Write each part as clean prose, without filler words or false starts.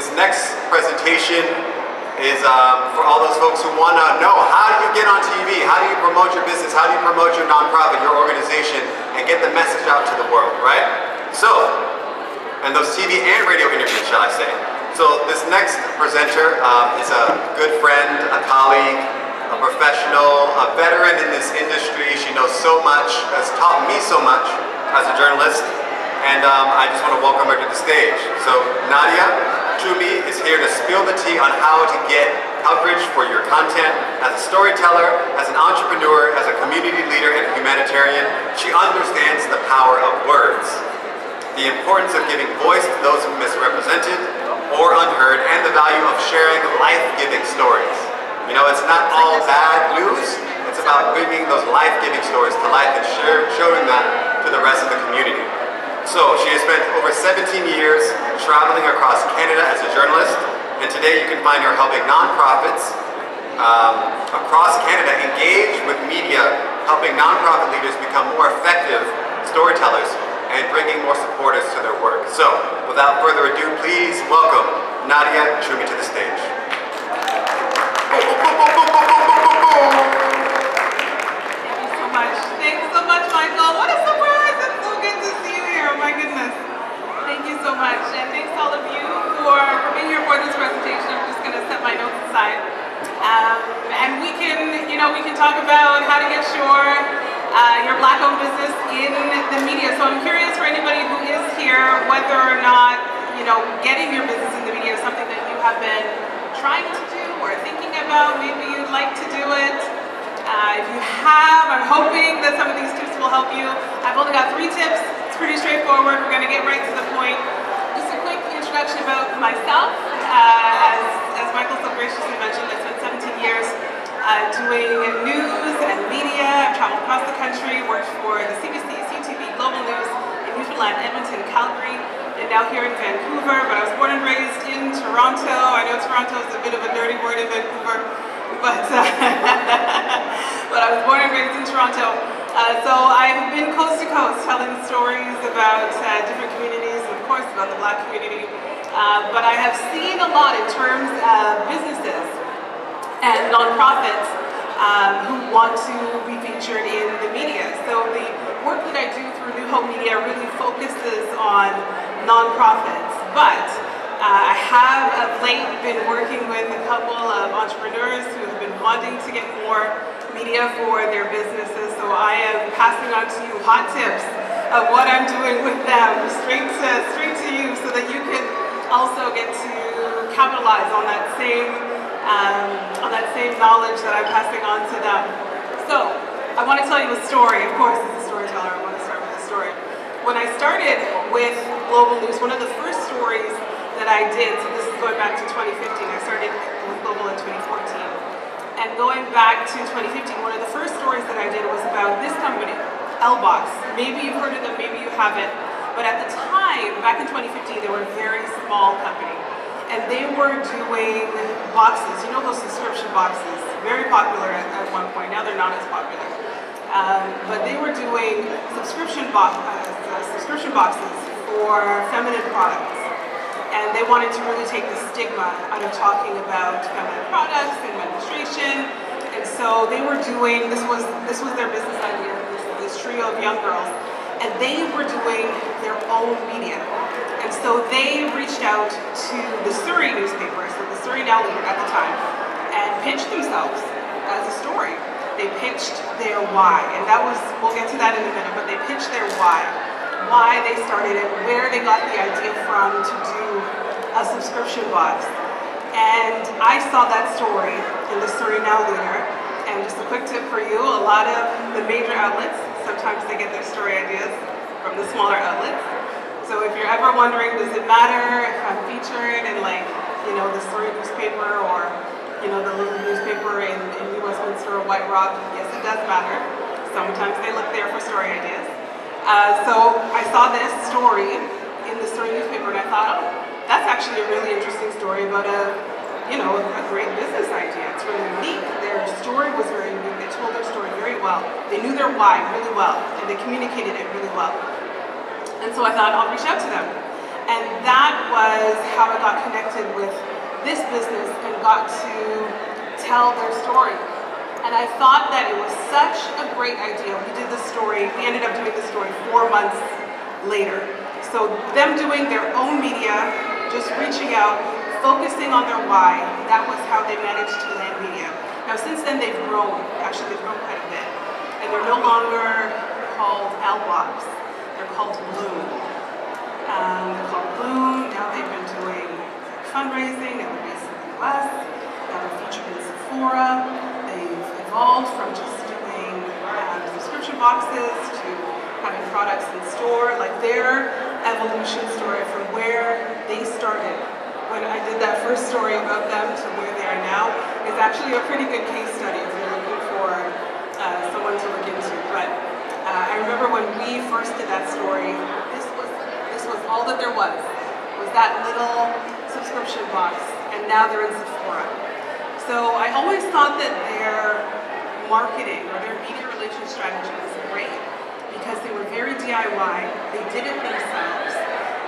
This next presentation is for all those folks who want to know, how do you get on TV? How do you promote your business? How do you promote your nonprofit, your organization, and get the message out to the world, right? So, and those TV and radio interviews, shall I say. So this next presenter is a good friend, a colleague, a professional, a veteran in this industry. She knows so much, has taught me so much as a journalist, and I just want to welcome her to the stage. So Nadia Tchoumi is here to spill the tea on how to get coverage for your content as a storyteller, as an entrepreneur, as a community leader, and a humanitarian. She understands the power of words, the importance of giving voice to those who misrepresented or unheard, and the value of sharing life-giving stories. You know, it's not all bad news. It's about bringing those life-giving stories to life and showing that to the rest of the community. So she has spent over 17 years traveling across Canada as a journalist, and today you can find her helping nonprofits across Canada engage with media, helping nonprofit leaders become more effective storytellers and bringing more supporters to their work. So, without further ado, please welcome Nadia Tchoumi to the stage. Thank you so much. Thanks so much, Michael. What a surprise! It's so good to see you here. Oh my goodness. Thank you so much. And thanks to all of you for being here for this presentation. I'm just going to set my notes aside. And we can talk about how to get your Black-owned business in the media. So I'm curious for anybody who is here, whether or not, getting your business in the media is something that you have been trying to do or thinking about. Maybe you'd like to do it. If you have, I'm hoping that some of these tips will help you. I've only got 3 tips. It's pretty straightforward. We're going to get right to the point. Just a quick introduction about myself. As Michael so graciously mentioned, I spent 17 years doing news and media. I've traveled across the country, worked for the CBC, CTV, Global News in Newfoundland, Edmonton, Calgary, and now here in Vancouver. But I was born and raised in Toronto. I know Toronto is a bit of a dirty word in Vancouver, but I was born and raised in Toronto. So I've been coast to coast telling stories about different communities, and of course about the Black community. But I have seen a lot in terms of businesses and nonprofits who want to be featured in the media. So the work that I do through New Hope Media really focuses on nonprofits, but I have of late been working with a couple of entrepreneurs who have been wanting to get more media for their businesses. So I am passing on to you hot tips of what I'm doing with them, straight to you, so that you can also get to capitalize on that same knowledge that I'm passing on to them. So, I want to tell you a story. Of course, as a storyteller, I want to start with a story. When I started with Global News, one of the first stories that I did, so this is going back to 2015, I started with Global in 2014. And going back to 2015, one of the first stories that I did was about this company, L-Box. Maybe you've heard of them, maybe you haven't. But at the time, back in 2015, they were a very small company. And they were doing boxes, those subscription boxes, very popular at one point. Now they're not as popular. But they were doing subscription boxes for feminine products. And they wanted to really take the stigma out of talking about feminine products and menstruation. And so they were doing, this was their business idea, this trio of young girls. And they were doing their own media. And so they reached out to the Surrey newspaper, so the Surrey Now Leader at the time, and pitched themselves as a story. They pitched their why, and that was, we'll get to that in a minute, but they pitched their why they started it, where they got the idea from to do a subscription box. And I saw that story in the Surrey Now Leader, and just a quick tip for you, a lot of the major outlets, sometimes they get their story ideas from the smaller outlets. So if you're ever wondering, does it matter if I'm featured in the Surrey newspaper or, the little newspaper in New Westminster or White Rock? Yes, it does matter. Sometimes they look there for story ideas. So I saw this story in the Surrey newspaper and I thought, oh, that's actually a really interesting story about a great business idea. It's really unique. Their story was very unique. They told their story very well. They knew their why really well, and they communicated it really well. And so I thought, I'll reach out to them. And that was how I got connected with this business and got to tell their story. And I thought that it was such a great idea. We did the story, we ended up doing the story 4 months later. So them doing their own media, just reaching out, focusing on their why, that was how they managed to land media. Now since then they've grown, actually they've grown quite a bit. And they're no longer called L-Box, they're called Bloom. They're called Bloom, now they've been doing fundraising, now they're based in the US, now they're featured in Sephora. They've evolved from just doing subscription boxes to having products in store. Like their evolution story from where they started when I did that first story about them to where they are now is actually a pretty good case study if you're looking for someone to look into. But I remember when we first did that story, this was all that there was that little subscription box, and now they're in Sephora. So I always thought that their marketing or their media relations strategy was great because they were very DIY, they did it themselves,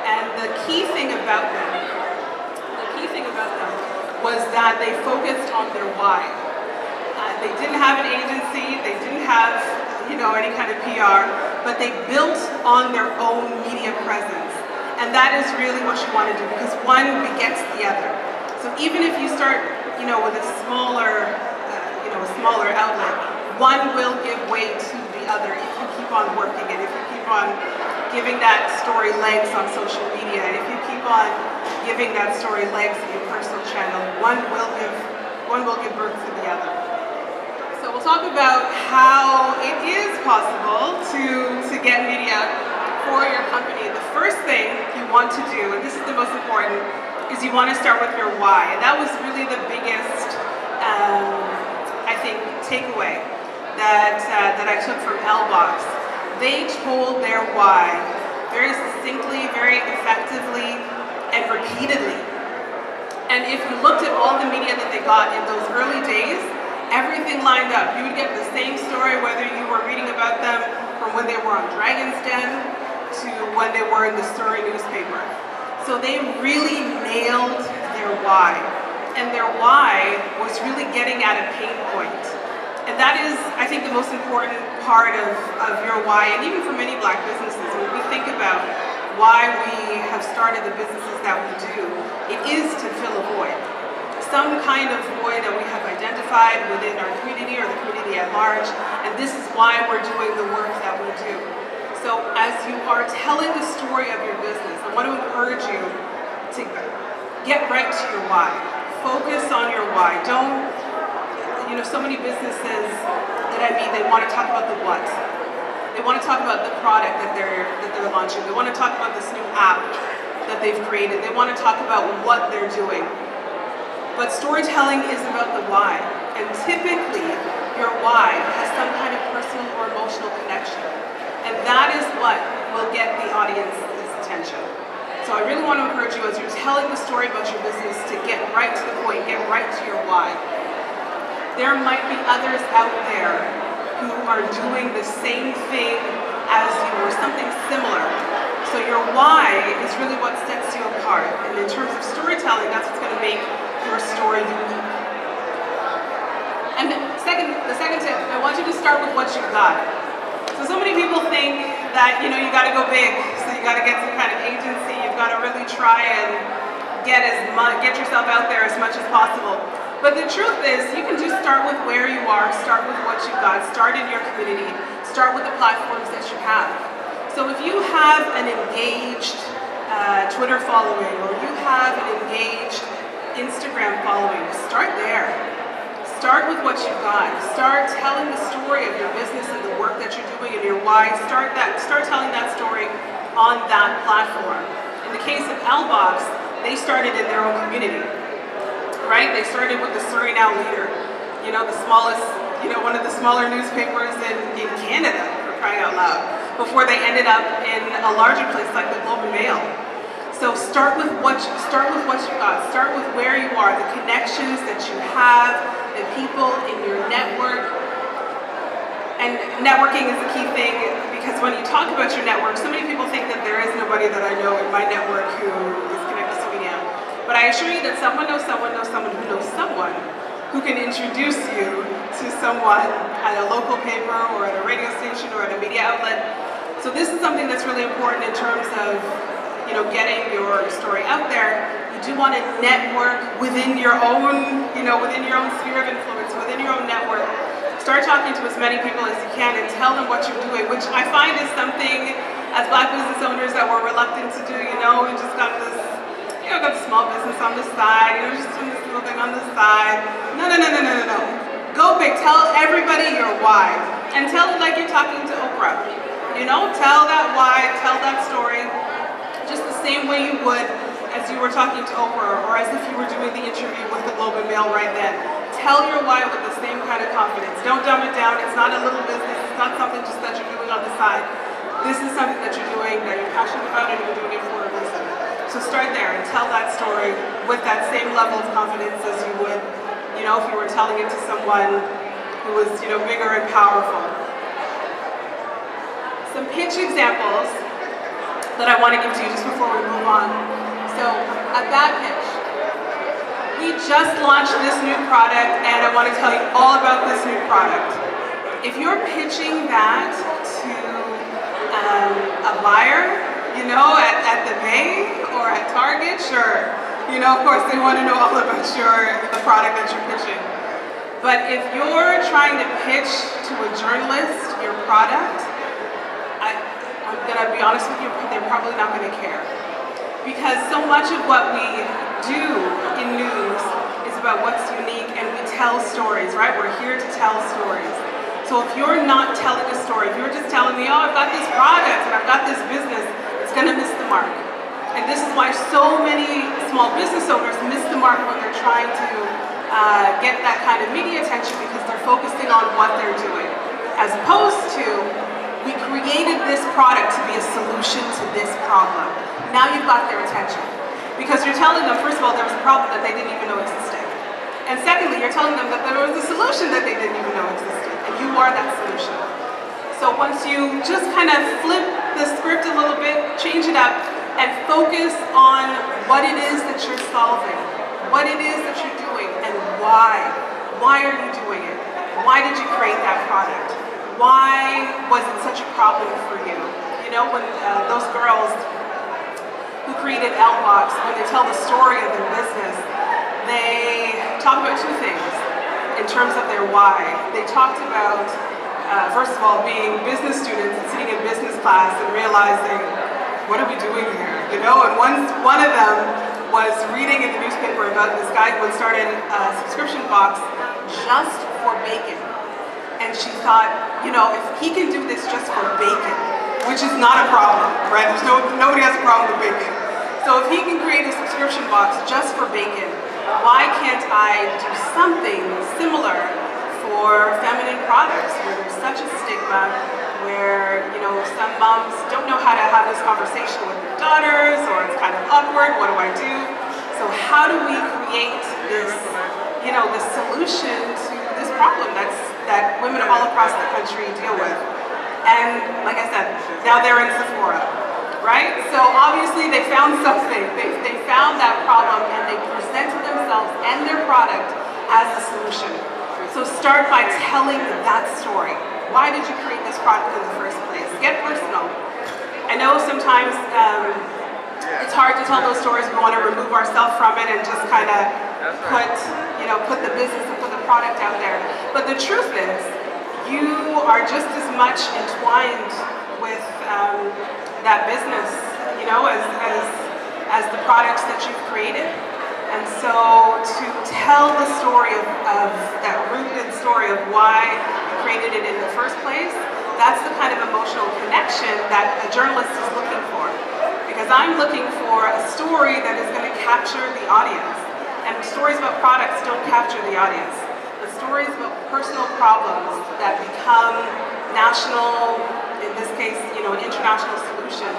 and the key thing about them was that they focused on their why. They didn't have an agency, they didn't have any kind of PR, but they built on their own media presence. And that is really what you want to do because one begets the other. So even if you start with a smaller outlet, one will give way to the other if you keep on working it, if you keep on giving that story legs on social media, if you keep on giving that story legs in your personal channel, one will give birth to the other. So we'll talk about how it is possible to get media for your company. The first thing you want to do, and this is the most important, is you want to start with your why. And that was really the biggest, I think, takeaway that I took from L-Box. They told their why very succinctly, very effectively, and repeatedly. And if you looked at all the media that they got in those early days, everything lined up. You would get the same story whether you were reading about them from when they were on Dragon's Den to when they were in the Surrey newspaper. So they really nailed their why. And their why was really getting at a pain point. And that is, I think, the most important part of your why, and even for many Black businesses, when we think about why we have started the businesses that we do, it is to fill a void. Some kind of void that we have identified within our community or the community at large, and this is why we're doing the work that we do. So as you are telling the story of your business, I want to encourage you to get right to your why. Focus on your why. Don't, so many businesses that I meet, they want to talk about the what. They want to talk about the product that they're launching. They want to talk about this new app that they've created. They want to talk about what they're doing. But storytelling is about the why. And typically, your why has some kind of personal or emotional connection. And that is what will get the audience's attention. So I really want to encourage you as you're telling the story about your business to get right to the point, get right to your why. There might be others out there who are doing the same thing as you or something similar. So your why is really what sets you apart. And in terms of storytelling, that's what's going to make your story unique. And the second tip, I want you to start with what you've got. So many people think that you got to go big, so you got to get some kind of agency. You've got to really try and get yourself out there as much as possible. But the truth is, you can just start with where you are, start with what you've got, start in your community, start with the platforms that you have. So if you have an engaged Twitter following, or you have an engaged Instagram following, start there. Start with what you've got. Start telling the story of your business and the work that you're doing and your why. Start telling that story on that platform. In the case of L-Box, they started in their own community. Right? They started with the Surrey Now Leader, the smallest, one of the smaller newspapers in Canada, for crying out loud, before they ended up in a larger place like the Globe and Mail. So start with what you got. Start with where you are, the connections that you have, the people in your network. And networking is the key thing because when you talk about your network, so many people think that there is nobody that I know in my network who is connected to media. But I assure you that someone knows someone knows someone who knows someone who can introduce you to someone at a local paper or at a radio station or at a media outlet. So this is something that's really important in terms of, you know, getting your story out there. You do want to network within your own, you know, within your own sphere of influence, within your own network. Start talking to as many people as you can and tell them what you're doing, which I find is something as Black business owners that we're reluctant to do. You know, we just got this, you know, got a small business on the side, you know, just doing this little thing on the side. No. Go big, tell everybody your why. And tell it like you're talking to Oprah. You know, tell that why, tell that story, just the same way you would as you were talking to Oprah or as if you were doing the interview with the Globe and Mail right then. Tell your why with the same kind of confidence. Don't dumb it down. It's not a little business. It's not something just that you're doing on the side. This is something that you're doing, that you're passionate about, and you're doing it for a reason. So start there and tell that story with that same level of confidence as you would, you know, if you were telling it to someone who was, you know, bigger and powerful. Some pitch examples that I want to give to you just before we move on. So, a bad pitch. We just launched this new product and I want to tell you all about this new product. If you're pitching that to a buyer, you know, at the Bay or at Target, sure. You know, of course, they want to know all about the product that you're pitching. But if you're trying to pitch to a journalist your product, I'm going to be honest with you, they're probably not going to care. Because so much of what we do in news is about what's unique, and we tell stories, right? We're here to tell stories. So if you're not telling a story, if you're just telling me, oh, I've got this product and I've got this business, it's going to miss the mark. And this is why so many small business owners miss the mark when they're trying to get that kind of media attention, because they're focusing on what they're doing. As opposed to, we created this product to be a solution to this problem. Now you've got their attention. Because you're telling them, first of all, there was a problem that they didn't even know existed. And secondly, you're telling them that there was a solution that they didn't even know existed. And you are that solution. So once you just kind of flip the script a little bit, change it up, and focus on what it is that you're solving, what it is that you're doing, and why. Why are you doing it? Why did you create that product? Why was it such a problem for you? You know, when those girls who created L-Box, when they tell the story of their business, they talk about two things in terms of their why. They talked about, first of all, being business students and sitting in business class and realizing, what are we doing here? You know, and one of them was reading in the newspaper about this guy who had started a subscription box just for bacon. And she thought, you know, if he can do this just for bacon, which is not a problem, right? Nobody has a problem with bacon. So if he can create a subscription box just for bacon, why can't I do something similar for feminine products where there's such a stigma, where, you know, some moms don't know how to have this conversation with their daughters, or it's kind of awkward, what do I do? So how do we create this, you know, this solution to this problem that women all across the country deal with? And like I said, now they're in Sephora, right? So obviously they found something. They found that problem and they presented themselves and their product as a solution. So start by telling that story. Why did you create this product in the first place? Get personal. I know sometimes it's hard to tell those stories. We want to remove ourselves from it and just kind of put the business and put the product out there. But the truth is, you are just as much entwined with that business, you know, as the products that you've created. And so to tell the story of that rooted story of why you created it in the first place, that's the kind of emotional connection that a journalist is looking for. Because I'm looking for a story that is going to capture the audience. And stories about products don't capture the audience. The stories about personal problems that become national, in this case, you know, an international solution,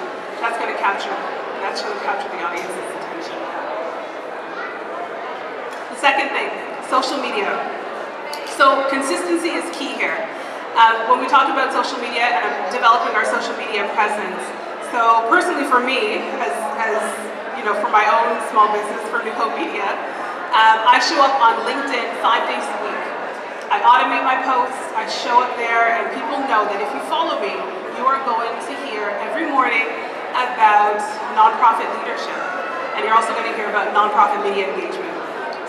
that's going to capture the audience's attention. The second thing, social media. So consistency is key here. When we talk about social media and developing our social media presence, so personally for me, as you know, for my own small business, for New Hope Media, I show up on LinkedIn 5 days a week. I automate my posts, I show up there, and people know that if you follow me, you are going to hear every morning about nonprofit leadership. And you're also going to hear about nonprofit media engagement.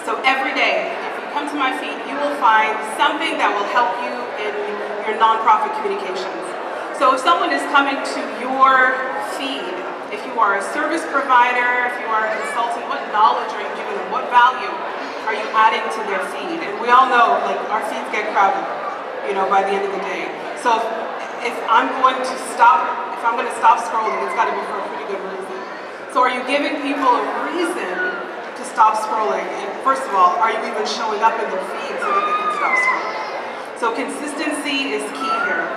So every day, if you come to my feed, you will find something that will help you in your nonprofit communications. So if someone is coming to your feed, if you are a service provider, if you are a consultant, what knowledge are you giving them? What value are you adding to their feed? And we all know, like, our feeds get crowded, you know, by the end of the day. So if I'm going to stop scrolling, it's got to be for a pretty good reason. So are you giving people a reason to stop scrolling? And first of all, are you even showing up in their feed so that they can stop scrolling? So consistency is key here.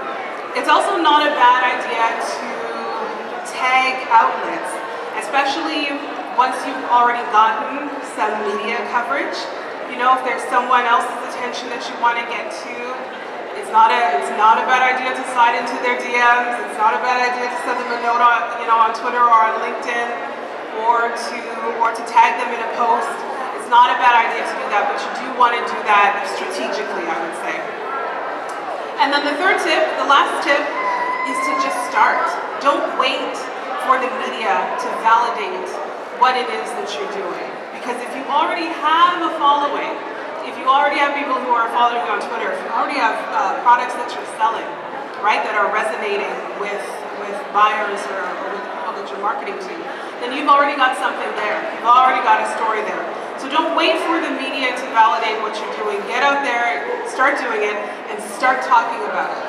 It's also not a bad idea to tag outlets, especially once you've already gotten some media coverage. You know, if there's someone else's attention that you want to get to, it's not a bad idea to slide into their DMs. It's not a bad idea to send them a note on, you know, on Twitter or on LinkedIn, or to tag them in a post. It's not a bad idea to do that, but you do want to do that strategically, I would say. And then the third tip, the last tip, is to just start. Don't wait for the media to validate what it is that you're doing. Because if you already have a following, if you already have people who are following you on Twitter, if you already have products that you're selling, right, that are resonating with buyers or with people that you're marketing to, then you've already got something there. You've already got a story there. So don't wait for the media to validate what you're doing. Get out there, start doing it, and start talking about it.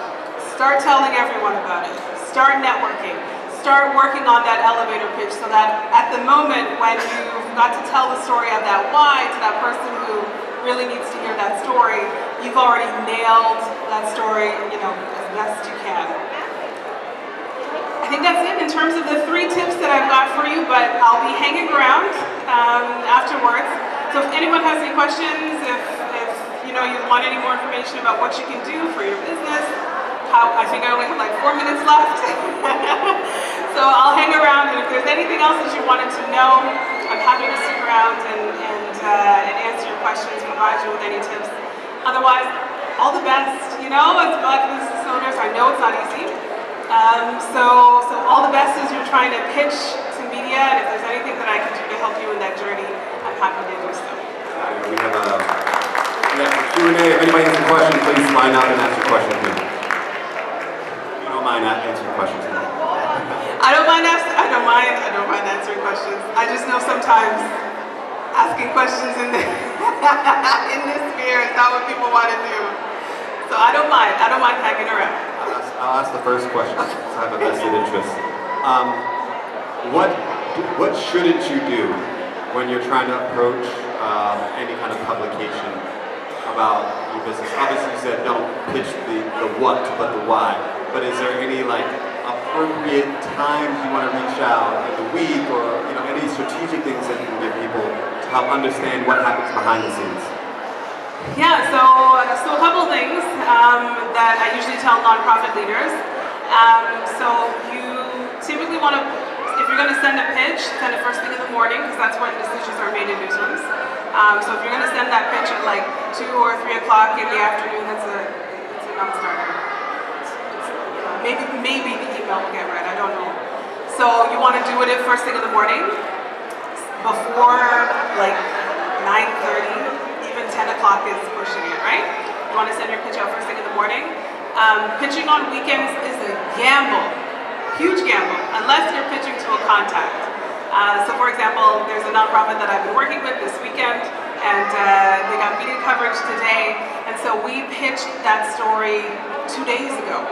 Start telling everyone about it. Start networking. Start working on that elevator pitch so that at the moment when you've got to tell the story of that why to that person who really needs to hear that story, you've already nailed that story, you know, as best you can. I think that's it in terms of the 3 tips that I've got for you, but I'll be hanging around afterwards. So if anyone has any questions, if you know, you want any more information about what you can do for your business, I think I only have like 4 minutes left. So I'll hang around, and if there's anything else that you wanted to know, I'm happy to stick around and answer your questions, provide you with any tips. Otherwise, all the best. You know, as Black business owners, I know it's not easy. So all the best as you're trying to pitch to media, and if there's anything that I can do to help you in that journey, I'm happy to do so. We have a Q&A. If anybody has a question, please line up and ask your question, please. You don't mind answering questions? I don't mind answering questions. I just know sometimes asking questions in this sphere is not what people want to do. So I don't mind hanging around. I'll ask the first question. I have a vested interest. What shouldn't you do when you're trying to approach any kind of publication about your business? Obviously, you said don't pitch the what, but the why. But is there any like appropriate times you want to reach out in the week, or you know, any strategic things that you can give people to help understand what happens behind the scenes? Yeah, so a couple things that I usually tell nonprofit leaders. So you typically want to, if you're going to send a pitch, send it first thing in the morning, because that's when decisions are made in newsrooms. So if you're going to send that pitch at like 2 or 3 o'clock in the afternoon, that's a non-starter. Maybe the email will get read, I don't know. So you want to do it at first thing in the morning, before like 9:30. 10 o'clock is pushing it, right? You want to send your pitch out first thing in the morning. Pitching on weekends is a gamble, huge gamble, unless you're pitching to a contact. So for example, there's a nonprofit that I've been working with this weekend, and they got media coverage today, and so we pitched that story 2 days ago,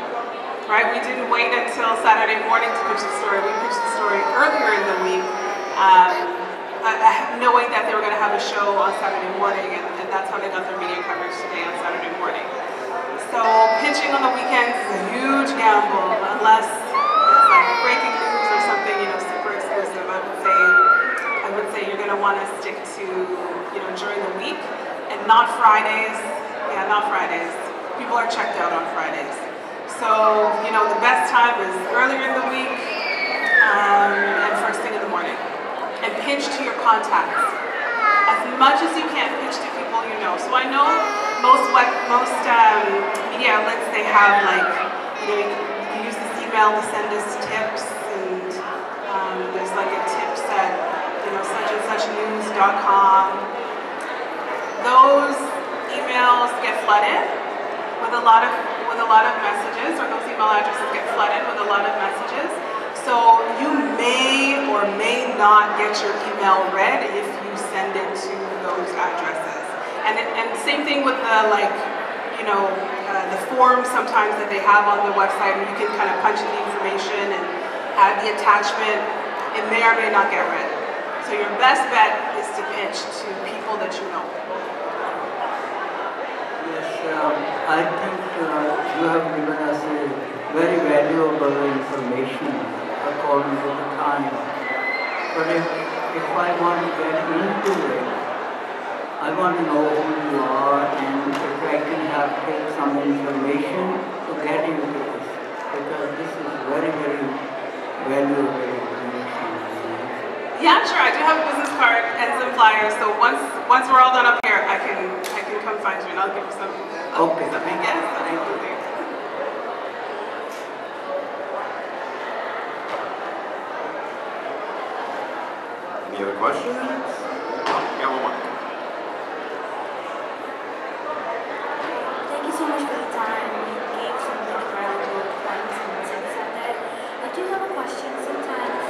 right? We didn't wait until Saturday morning to pitch the story. We pitched the story earlier in the week, knowing that they were going to have a show on Saturday morning, and that's how they got their media coverage today on Saturday morning. So pitching on the weekends is a huge gamble, unless it's like breaking news or something, you know, super exclusive. I would say you're going to want to stick to, you know, during the week, and not Fridays. Yeah, not Fridays. people are checked out on Fridays. So, you know, the best time is earlier in the week and first thing in the morning. And pitch to your contacts. As much as you can, pitch to people you know. So I know most media outlets, they have like, you know, you can use this email to send us tips, and there's like a tips at, you know, such and such news.com. Those emails get flooded with a lot of messages, or those email addresses get flooded with a lot of messages. So you may or may not get your email read if you send it to those addresses. And same thing with the, like, you know, the forms sometimes that they have on the website, where you can kind of punch in the information and add the attachment. It may or may not get read. So your best bet is to pitch to people that you know. Yes, I think you have given us a very valuable information according to the time. But if I want to get into it, I want to know who you are, and if I can take some information to get into this, because this is very, very valuable information. Yeah, sure. I do have a business card and some flyers. So once we're all done up here, I can come find you and I'll give you some. Okay. Something. Yes, absolutely. Any other questions? Oh, yeah, one more. Thank you so much for the time. You gave some really valuable points and tips out there. I do have a question. Sometimes,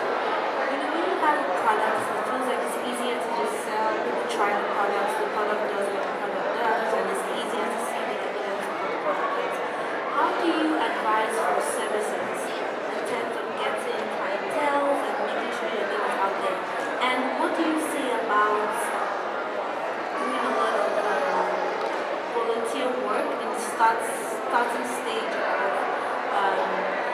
you know, when you have products, it feels like it's easier to just sell. People try the product does what the product does, and it's easier to see the evidence of what the product is. How do you advise for services in terms of getting clientele and making sure your name is out there? And what do you say about doing a lot of volunteer work in the starting stage of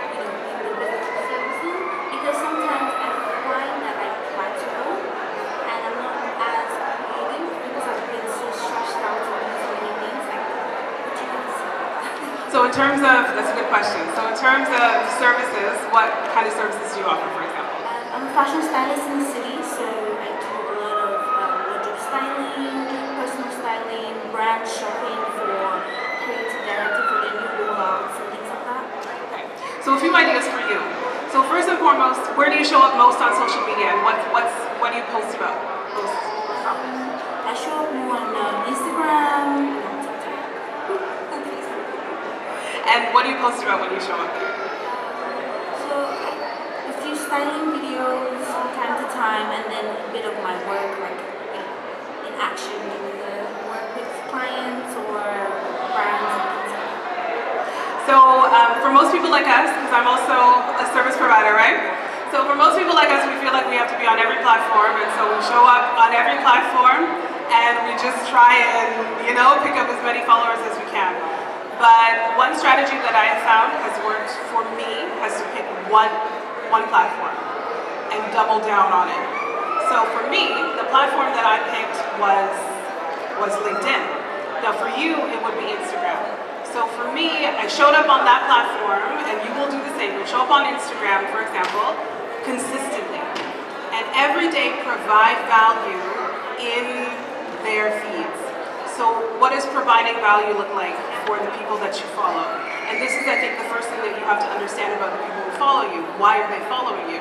you know, in the business services? Because sometimes I find that I apply to role and I'm not as creative because I've been so stretched out to do so many things. Like, what do you have to say about that? So in terms of, that's a good question. So in terms of services, what kind of services do you offer, for example? I'm a fashion stylist in the city, so I do a lot of wardrobe styling, personal styling, brand shopping for creative director for the new rollouts and things like that. Okay. So a few ideas for you. So first and foremost, where do you show up most on social media, and what do you post about? I show up more on Instagram, And what do you post about when you show up there? so a few styling videos from time to time, and then a bit of my work, like in action, work with clients or brands and things like that. So for most people like us, because I'm also a service provider, right? So for most people like us, we feel like we have to be on every platform, and so we show up on every platform, and we just try and, you know, pick up as many followers as we can. But one strategy that I have found has worked for me has to pick one platform and double down on it. So for me, the platform that I picked was LinkedIn. Now for you, it would be Instagram. So for me, I showed up on that platform, and you will do the same. You'll show up on Instagram, for example, consistently, and every day provide value in their feeds. So what does providing value look like for the people that you follow? And this is, I think, the first thing that you have to understand about the people who follow you. Why are they following you?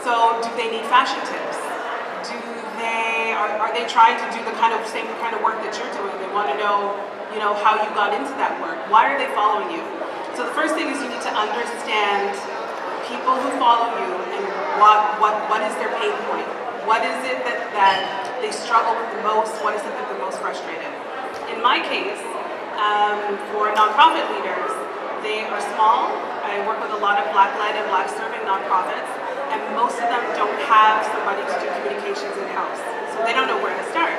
So do they need fashion tips? Are they trying to do the same kind of work that you're doing? They want to know, you know, how you got into that work. Why are they following you? So the first thing is you need to understand people who follow you and what is their pain point. What is it that they struggle with the most? What is it that they're most frustrated? In my case, for nonprofit leaders, they are small. I work with a lot of Black-led and Black-serving nonprofits, and most of them don't have somebody to do communications in-house. So they don't know where to start.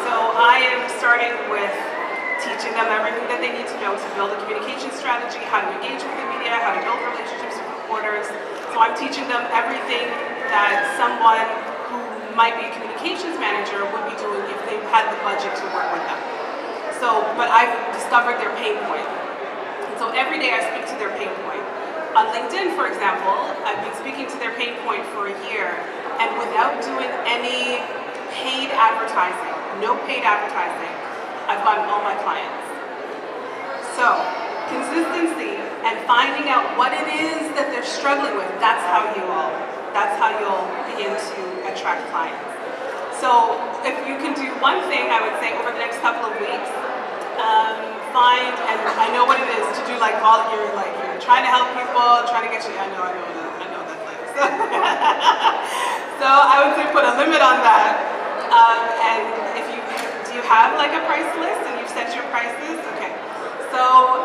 So I am starting with teaching them everything that they need to know to build a communication strategy, how to engage with the media, how to build relationships with reporters. So I'm teaching them everything that someone who might be a communications manager would be doing if they had the budget to work with them. But I've discovered their pain point. And so every day I speak to their pain point. On LinkedIn, for example, I've been speaking to their pain point for a year, and without doing any paid advertising, no paid advertising, I've gotten all my clients. So, consistency and finding out what it is that they're struggling with, that's how you'll begin to attract clients. So, if you can do one thing, I would say over the next couple of weeks, find, and I know what it is to do like you're trying to help people, trying to get you, I know that's like, so I would say put a limit on that, and do you have like a price list and you've set your prices? Okay, so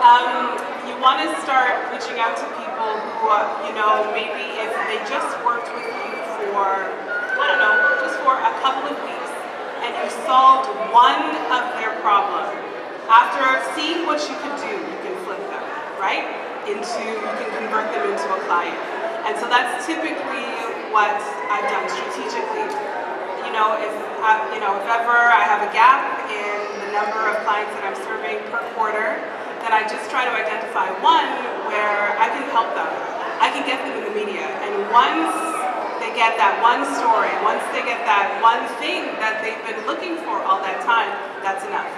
you want to start reaching out to people who, maybe if they just worked with you for, I don't know, just for a couple of weeks, and you solved one of their problems. After seeing what you can do, you can flip them, right? You can convert them into a client. And so that's typically what I've done strategically. If ever I have a gap in the number of clients that I'm serving per quarter, then I just try to identify one where I can help them. I can get them in the media. And once they get that one story, once they get that one thing that they've been looking for all that time, that's enough.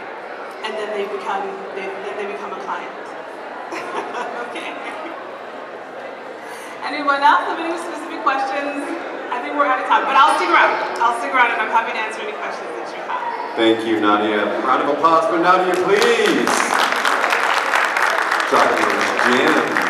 And then they become a client. Okay. Anyone else have any specific questions? I think we're out of time, but I'll stick around. And I'm happy to answer any questions that you have. Thank you, Nadia. Round of applause for Nadia, please. Dr. Jim.